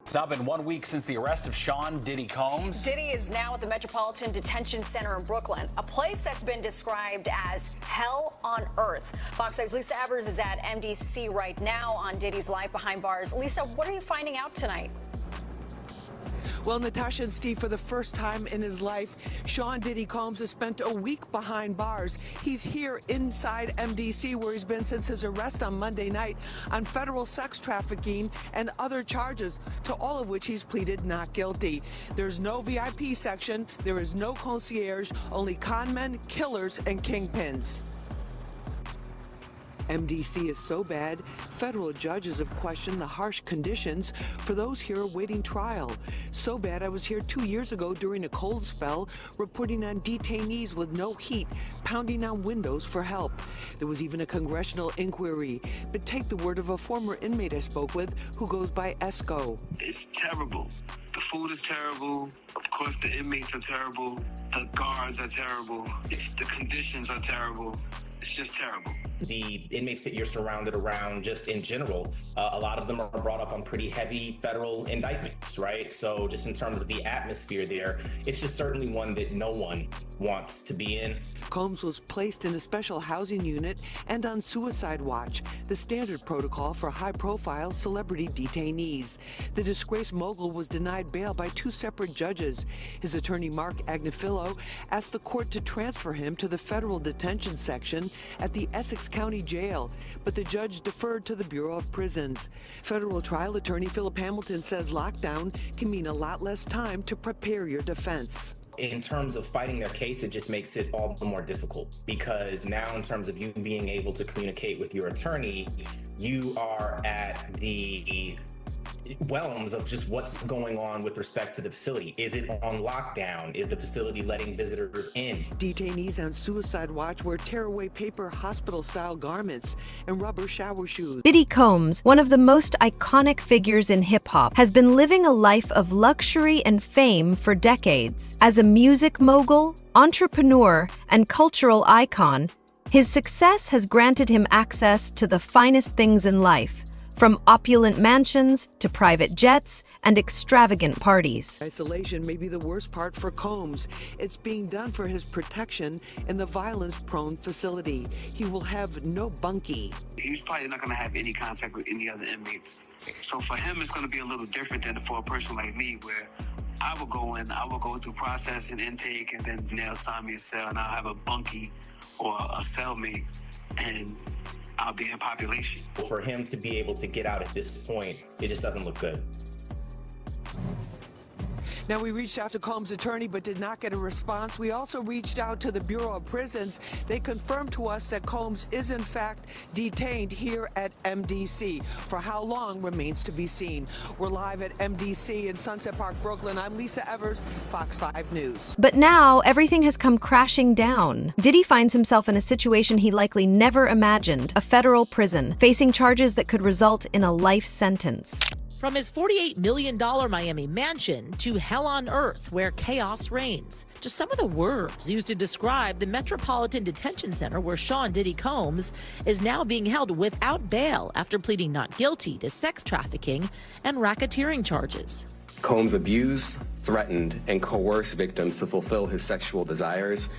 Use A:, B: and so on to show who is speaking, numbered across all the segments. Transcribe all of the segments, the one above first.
A: It's now been 1 week since the arrest of Sean Diddy Combs.
B: Diddy is now at the Metropolitan Detention Center in Brooklyn, a place that's been described as hell on earth. Fox 5's Lisa Evers is at MDC right now on Diddy's life behind bars. Lisa, what are you finding out tonight?
C: Well, Natasha and Steve, for the first time in his life, Sean Diddy Combs has spent a week behind bars. He's here inside MDC, where he's been since his arrest on Monday night on federal sex trafficking and other charges, to all of which he's pleaded not guilty. There's no VIP section, there is no concierge, only con men, killers, and kingpins. MDC is so bad, federal judges have questioned the harsh conditions for those here awaiting trial. So bad, I was here 2 years ago during a cold spell, reporting on detainees with no heat, pounding on windows for help. There was even a congressional inquiry. But take the word of a former inmate I spoke with who goes by Esco.
D: It's terrible. The food is terrible. Of course, the inmates are terrible. The guards are terrible. The conditions are terrible. It's just terrible.
E: The inmates that you're surrounded around, just in general, a lot of them are brought up on pretty heavy federal indictments, right? So just in terms of the atmosphere there, it's just certainly one that no one wants to be in.
C: Combs was placed in a special housing unit and on suicide watch, the standard protocol for high-profile celebrity detainees. The disgraced mogul was denied bail by two separate judges. His attorney, Mark Agnifilo, asked the court to transfer him to the federal detention section at the Essex County Jail, but the judge deferred to the Bureau of Prisons. Federal trial attorney Philip Hamilton says lockdown can mean a lot less time to prepare your defense.
E: In terms of fighting their case, it just makes it all the more difficult, because now in terms of you being able to communicate with your attorney, you are at the realms of just what's going on with respect to the facility. Is it on lockdown? Is the facility letting visitors in?
C: Detainees on suicide watch wear tearaway paper hospital-style garments and rubber shower shoes.
F: Diddy Combs, one of the most iconic figures in hip-hop, has been living a life of luxury and fame for decades. As a music mogul, entrepreneur, and cultural icon, his success has granted him access to the finest things in life, from opulent mansions to private jets and extravagant parties.
C: Isolation may be the worst part for Combs. It's being done for his protection in the violence-prone facility. He will have no bunkie.
D: He's probably not going to have any contact with any other inmates. So for him, it's going to be a little different than for a person like me, where I will go in, I will go through process and intake, and then they'll assign me a cell, and I'll have a bunkie or a cellmate, and I'll be in population.
E: For him to be able to get out at this point, it just doesn't look good.
C: Now, we reached out to Combs' attorney but did not get a response. We also reached out to the Bureau of Prisons. They confirmed to us that Combs is in fact detained here at MDC. For how long remains to be seen. We're live at MDC in Sunset Park, Brooklyn. I'm Lisa Evers, Fox 5 News.
F: But now, everything has come crashing down. Diddy finds himself in a situation he likely never imagined, a federal prison, facing charges that could result in a life sentence.
G: From his $48 million Miami mansion to hell on earth where chaos reigns. Just some of the words used to describe the Metropolitan Detention Center where Sean Diddy Combs is now being held without bail after pleading not guilty to sex trafficking and racketeering charges.
H: Combs abused, threatened, and coerced victims to fulfill his sexual desires,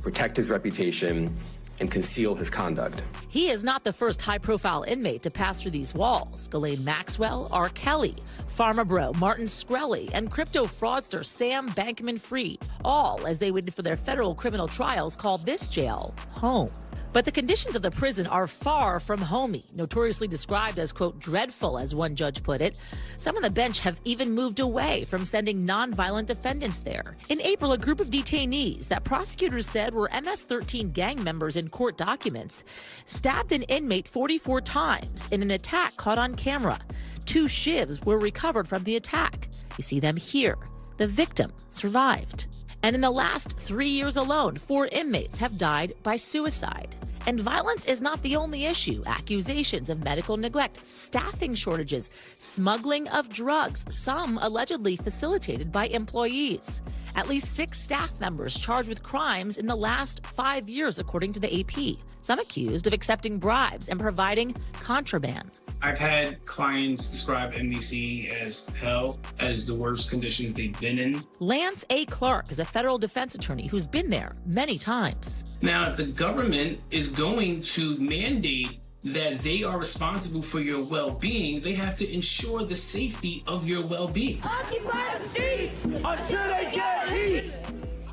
H: protect his reputation, and conceal his conduct.
G: He is not the first high-profile inmate to pass through these walls. Ghislaine Maxwell, R. Kelly, Pharma Bro, Martin Shkreli, and crypto fraudster Sam Bankman-Fried, all as they waited for their federal criminal trials, called this jail home. But the conditions of the prison are far from homey, notoriously described as, quote, dreadful, as one judge put it. Some on the bench have even moved away from sending nonviolent defendants there. In April, a group of detainees that prosecutors said were MS-13 gang members in court documents stabbed an inmate 44 times in an attack caught on camera. 2 shivs were recovered from the attack. You see them here. The victim survived. And in the last 3 years alone, 4 inmates have died by suicide. And violence is not the only issue. Accusations of medical neglect, staffing shortages, smuggling of drugs, some allegedly facilitated by employees. At least 6 staff members charged with crimes in the last 5 years, according to the AP. Some accused of accepting bribes and providing contraband.
I: I've had clients describe MDC as hell, as the worst conditions they've been in.
G: Lance A. Clark is a federal defense attorney who's been there many times.
I: Now, if the government is going to mandate that they are responsible for your well-being, they have to ensure the safety of your well-being.
J: Occupy the streets until they get heat.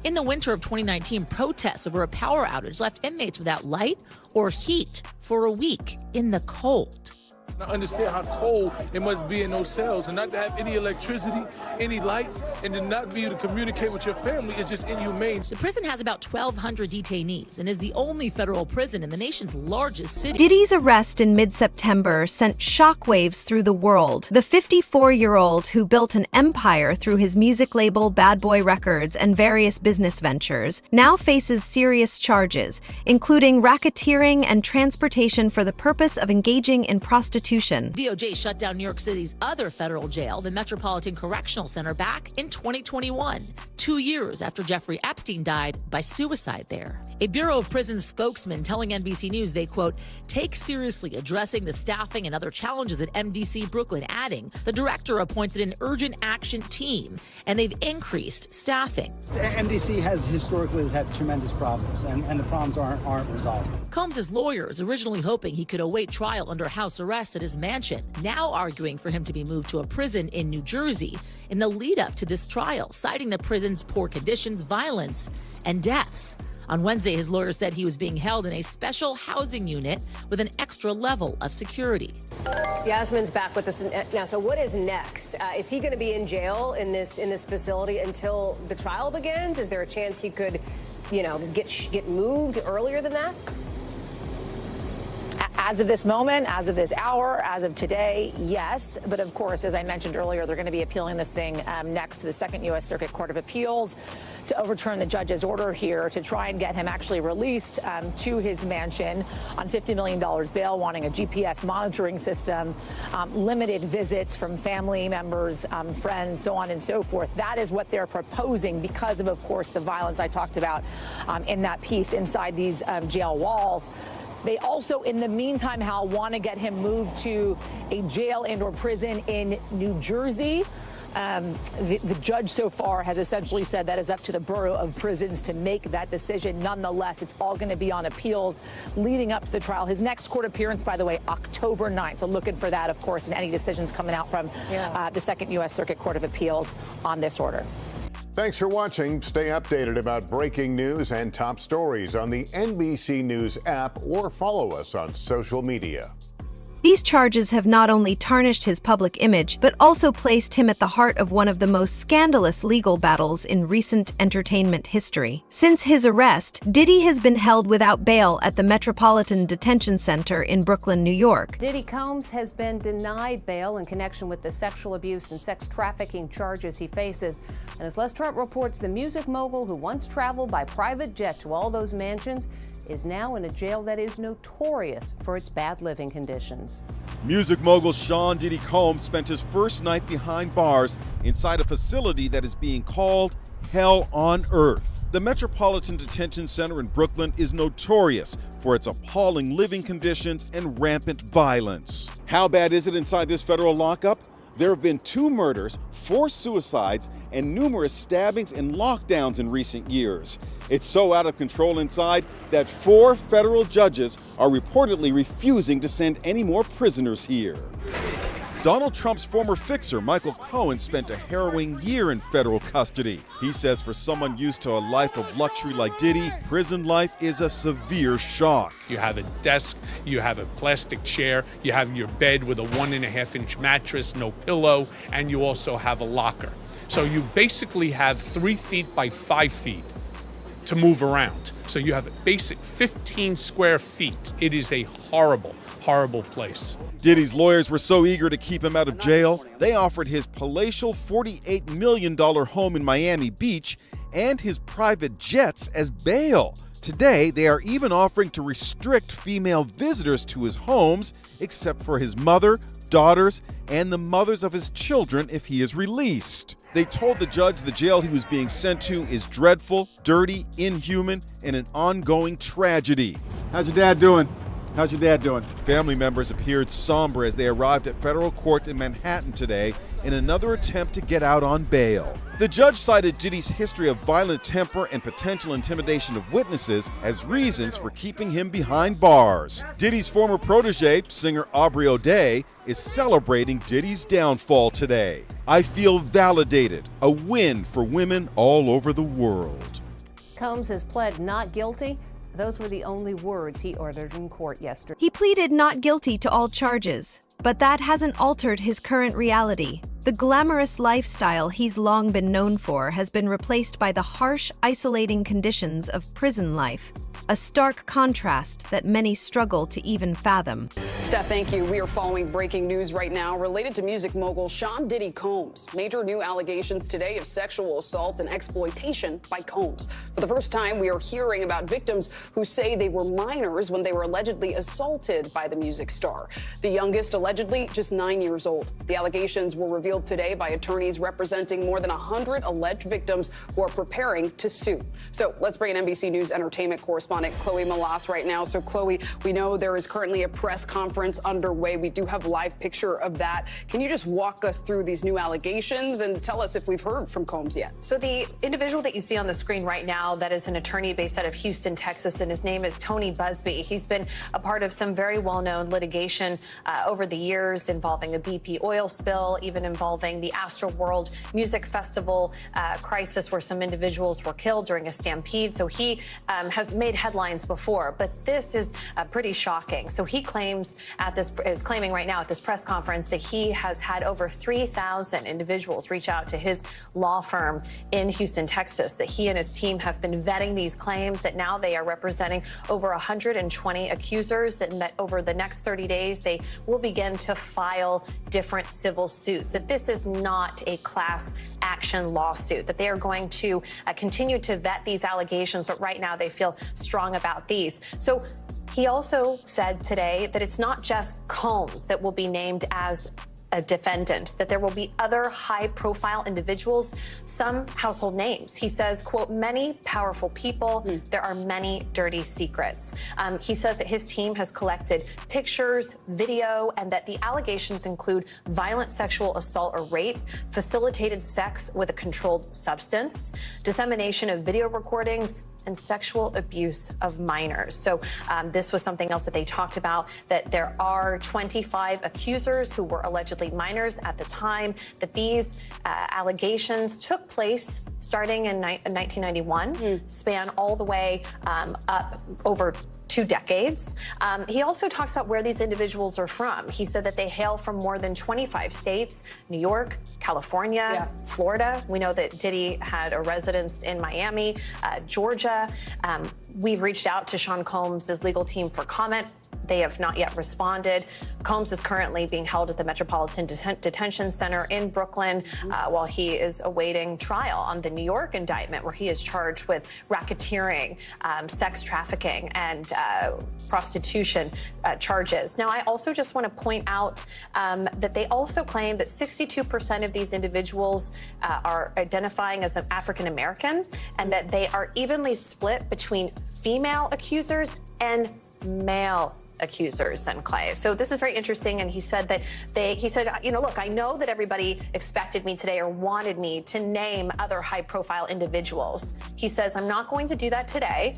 G: In the winter of 2019, protests over a power outage left inmates without light or heat for a week in the cold.
K: I understand how cold it must be in those cells, and not to have any electricity, any lights, and to not be able to communicate with your family is just inhumane.
G: The prison has about 1,200 detainees and is the only federal prison in the nation's largest city.
F: Diddy's arrest in mid-September sent shockwaves through the world. The 54-year-old who built an empire through his music label Bad Boy Records and various business ventures now faces serious charges, including racketeering and transportation for the purpose of engaging in prostitution.
G: DOJ shut down New York City's other federal jail, the Metropolitan Correctional Center, back in 2021, 2 years after Jeffrey Epstein died by suicide there. A Bureau of Prisons spokesman telling NBC News they, quote, take seriously addressing the staffing and other challenges at MDC Brooklyn, adding the director appointed an urgent action team and they've increased staffing.
L: The MDC has historically had tremendous problems, and the problems aren't resolved.
G: Combs' lawyers originally hoping he could await trial under house arrest at his mansion, now arguing for him to be moved to a prison in New Jersey in the lead up to this trial, citing the prison's poor conditions, violence, and deaths. On Wednesday, his lawyer said he was being held in a special housing unit with an extra level of security.
M: Yasmin's back with us now. So what is next? Is he going to be in jail in this facility until the trial begins? Is there a chance he could, get moved earlier than that?
N: As of this moment, as of this hour, as of today, yes. But of course, as I mentioned earlier, they're going to be appealing this thing next to the Second U.S. Circuit Court of Appeals to overturn the judge's order here to try and get him actually released to his mansion on $50 million bail, wanting a GPS monitoring system, limited visits from family members, friends, so on and so forth. That is what they're proposing because of course, the violence I talked about in that piece inside these jail walls. They also, in the meantime, Hal, want to get him moved to a jail and/or prison in New Jersey. The judge so far has essentially said that is up to the Bureau of Prisons to make that decision. Nonetheless, it's all going to be on appeals leading up to the trial. His next court appearance, by the way, October 9th. So looking for that, of course, and any decisions coming out from the Second U.S. Circuit Court of Appeals on this order.
O: Thanks for watching. Stay updated about breaking news and top stories on the NBC News app or follow us on social media.
F: These charges have not only tarnished his public image, but also placed him at the heart of one of the most scandalous legal battles in recent entertainment history. Since his arrest, Diddy has been held without bail at the Metropolitan Detention Center in Brooklyn, New York.
P: Diddy Combs has been denied bail in connection with the sexual abuse and sex trafficking charges he faces. And as Les Trent reports, the music mogul who once traveled by private jet to all those mansions is now in a jail that is notorious for its bad living conditions.
Q: Music mogul Sean Diddy Combs spent his first night behind bars inside a facility that is being called hell on earth. The Metropolitan Detention Center in Brooklyn is notorious for its appalling living conditions and rampant violence. How bad is it inside this federal lockup? There have been 2 murders, 4 suicides, and numerous stabbings and lockdowns in recent years. It's so out of control inside that 4 federal judges are reportedly refusing to send any more prisoners here. Donald Trump's former fixer, Michael Cohen, spent a harrowing year in federal custody. He says for someone used to a life of luxury like Diddy, prison life is a severe shock.
R: You have a desk, you have a plastic chair, you have your bed with a 1.5-inch mattress, no pillow, and you also have a locker. So you basically have 3 feet by 5 feet to move around. So you have a basic 15 square feet. It is a horrible, horrible place.
Q: Diddy's lawyers were so eager to keep him out of jail, they offered his palatial $48 million home in Miami Beach and his private jets as bail. Today, they are even offering to restrict female visitors to his homes, except for his mother, daughters, and the mothers of his children if he is released. They told the judge the jail he was being sent to is dreadful, dirty, inhuman, and an ongoing tragedy.
S: How's your dad doing? How's your dad doing?
Q: Family members appeared somber as they arrived at federal court in Manhattan today in another attempt to get out on bail. The judge cited Diddy's history of violent temper and potential intimidation of witnesses as reasons for keeping him behind bars. Diddy's former protege, singer Aubrey O'Day, is celebrating Diddy's downfall today. "I feel validated, a win for women all over the world."
P: Combs has pled not guilty. Those were the only words he uttered in court yesterday.
F: He pleaded not guilty to all charges, but that hasn't altered his current reality. The glamorous lifestyle he's long been known for has been replaced by the harsh, isolating conditions of prison life, a stark contrast that many struggle to even fathom.
T: Steph, thank you. We are following breaking news right now related to music mogul Sean Diddy Combs. Major new allegations today of sexual assault and exploitation by Combs. For the first time, we are hearing about victims who say they were minors when they were allegedly assaulted by the music star. The youngest allegedly just 9 years old. The allegations were revealed today by attorneys representing more than 100 alleged victims who are preparing to sue. So let's bring in NBC News entertainment correspondent Chloe Malas right now. So Chloe, we know there is currently a press conference underway. We do have a live picture of that. Can you just walk us through these new allegations and tell us if we've heard from Combs yet?
U: So the individual that you see on the screen right now, that is an attorney based out of Houston, Texas, and his name is Tony Busby. He's been a part of some very well-known litigation over the years involving a BP oil spill, even involving the Astroworld Music Festival crisis where some individuals were killed during a stampede. So he has made headlines before, but this is pretty shocking. So he claims is claiming right now at this press conference that he has had over 3,000 individuals reach out to his law firm in Houston, Texas, that he and his team have been vetting these claims, that now they are representing over 120 accusers, and that over the next 30 days, they will begin to file different civil suits, that this is not a class action lawsuit, that they are going to continue to vet these allegations, but right now they feel strong about these. So he also said today that it's not just Combs that will be named as a defendant, that there will be other high-profile individuals, some household names. He says, quote, many powerful people, there are many dirty secrets. He says that his team has collected pictures, video, and that the allegations include violent sexual assault or rape, facilitated sex with a controlled substance, dissemination of video recordings, and sexual abuse of minors. So this was something else that they talked about, that there are 25 accusers who were allegedly minors at the time that these allegations took place starting in 1991, span all the way up over 2 decades. He also talks about where these individuals are from. He said that they hail from more than 25 states, New York, California, Florida. We know that Diddy had a residence in Miami, Georgia. We've reached out to Sean Combs' legal team for comment. They have not yet responded. Combs is currently being held at the Metropolitan Detention Center in Brooklyn while he is awaiting trial on the New York indictment, where he is charged with racketeering, sex trafficking, and prostitution charges. Now, I also just want to point out that they also claim that 62% of these individuals are identifying as an African American, and that they are evenly split between female accusers and male accusers and Clay. So this is very interesting. And he said that he said, you know, look, I know that everybody expected me today or wanted me to name other high profile individuals. He says, I'm not going to do that today,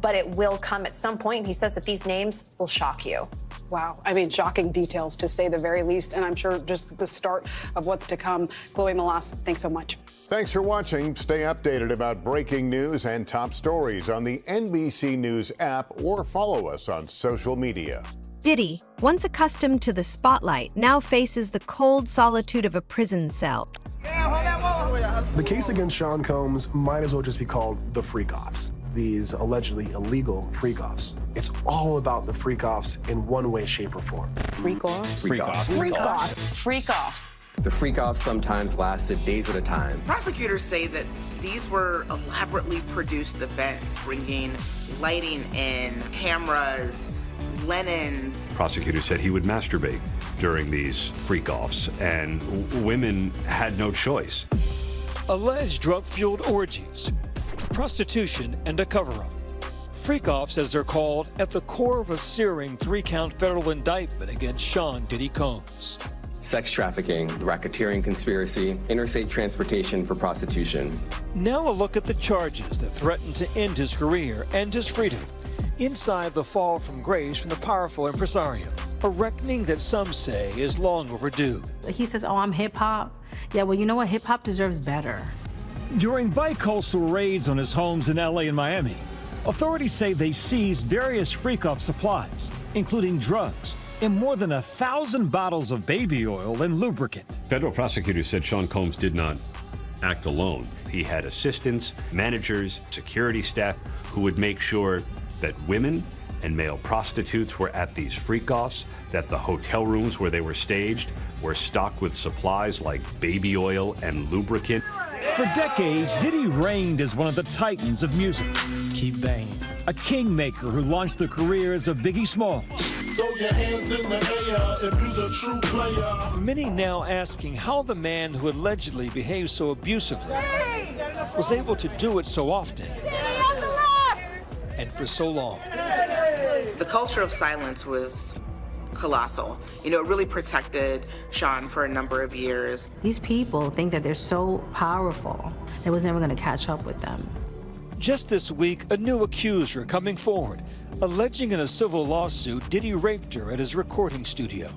U: but it will come at some point. He says that these names will shock you.
T: Wow. I mean, shocking details to say the very least. And I'm sure just the start of what's to come. Chloe Malas, thanks so much.
O: Thanks for watching. Stay updated about breaking news and top stories on the NBC News app or follow us on social media.
F: Diddy, once accustomed to the spotlight, now faces the cold solitude of a prison cell.
V: The case against Sean Combs might as well just be called the freak-offs. These allegedly illegal freak-offs. It's all about the freak-offs in one way, shape, or form.
M: Freak-offs?
V: Freak-offs.
M: Freak-offs. Freak-offs.
H: The freak-offs sometimes lasted days at a time.
W: Prosecutors say that these were elaborately produced events, bringing lighting in, cameras, linens.
X: Prosecutors said he would masturbate during these freak-offs, and women had no choice.
Y: Alleged drug-fueled orgies, prostitution, and a cover-up.
A: freak-offs, as they're called, at the core of a searing 3-count federal indictment against Sean Diddy Combs.
H: Sex trafficking, racketeering conspiracy, interstate transportation for prostitution.
A: Now a look at the charges that threaten to end his career and his freedom. Inside the fall from grace from the powerful impresario, a reckoning that some say is long overdue.
B: He says, oh, I'm hip-hop. Yeah, well, you know what? Hip-hop deserves better.
D: During bi-coastal raids on his homes in LA and Miami, authorities say they seized various freak-off supplies, including drugs, and more than 1,000 bottles of baby oil and lubricant.
X: Federal prosecutors said Sean Combs did not act alone. He had assistants, managers, security staff who would make sure that women and male prostitutes were at these freak-offs, that the hotel rooms where they were staged were stocked with supplies like baby oil and lubricant.
D: For decades, Diddy reigned as one of the titans of music.
A: Keep banging.
D: A kingmaker who launched the careers of Biggie Smalls.
J: Throw your hands in the air if you're a true player.
A: Many now asking how the man who allegedly behaved so abusively was able to do it so often and for so long.
W: The culture of silence was colossal. You know, it really protected Sean for a number of years.
B: These people think that they're so powerful, it was never going to catch up with them.
A: Just this week, a new accuser coming forward, alleging in a civil lawsuit Diddy raped her at his recording studio.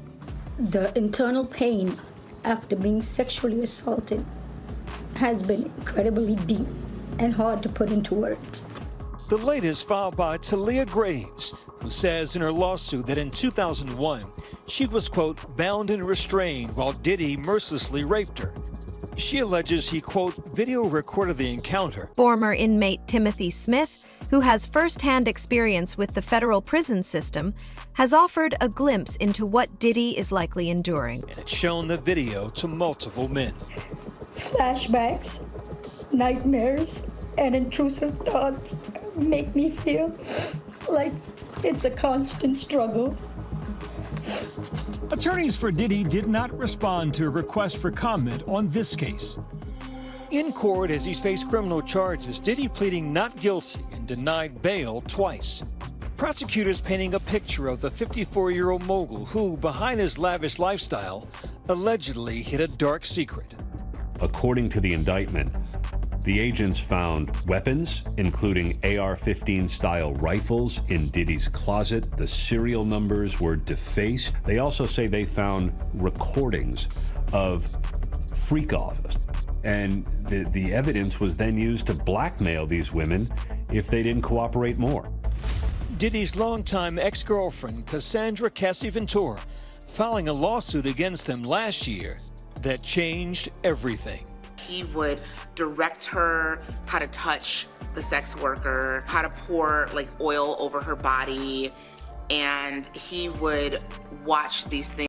S: The internal pain after being sexually assaulted has been incredibly deep and hard to put into words.
A: The latest filed by Talia Graves, who says in her lawsuit that in 2001, she was, quote, bound and restrained while Diddy mercilessly raped her. She alleges he, quote, video recorded the encounter.
F: Former inmate Timothy Smith, who has firsthand experience with the federal prison system, has offered a glimpse into what Diddy is likely enduring.
A: And it's shown the video to multiple men.
S: Flashbacks, nightmares, and intrusive thoughts make me feel like it's a constant struggle.
D: Attorneys for Diddy did not respond to a request for comment on this case.
A: In court, as he's faced criminal charges, Diddy pleading not guilty and denied bail twice. Prosecutors painting a picture of the 54-year-old mogul who, behind his lavish lifestyle, allegedly hid a dark secret.
X: According to the indictment, the agents found weapons, including AR-15 style rifles, in Diddy's closet. The serial numbers were defaced. They also say they found recordings of freak-offs. And the evidence was then used to blackmail these women if they didn't cooperate more.
A: Diddy's longtime ex-girlfriend, Cassandra Cassie-Ventura, filing a lawsuit against them last year that changed everything.
W: He would direct her how to touch the sex worker, how to pour like oil over her body, and he would watch these things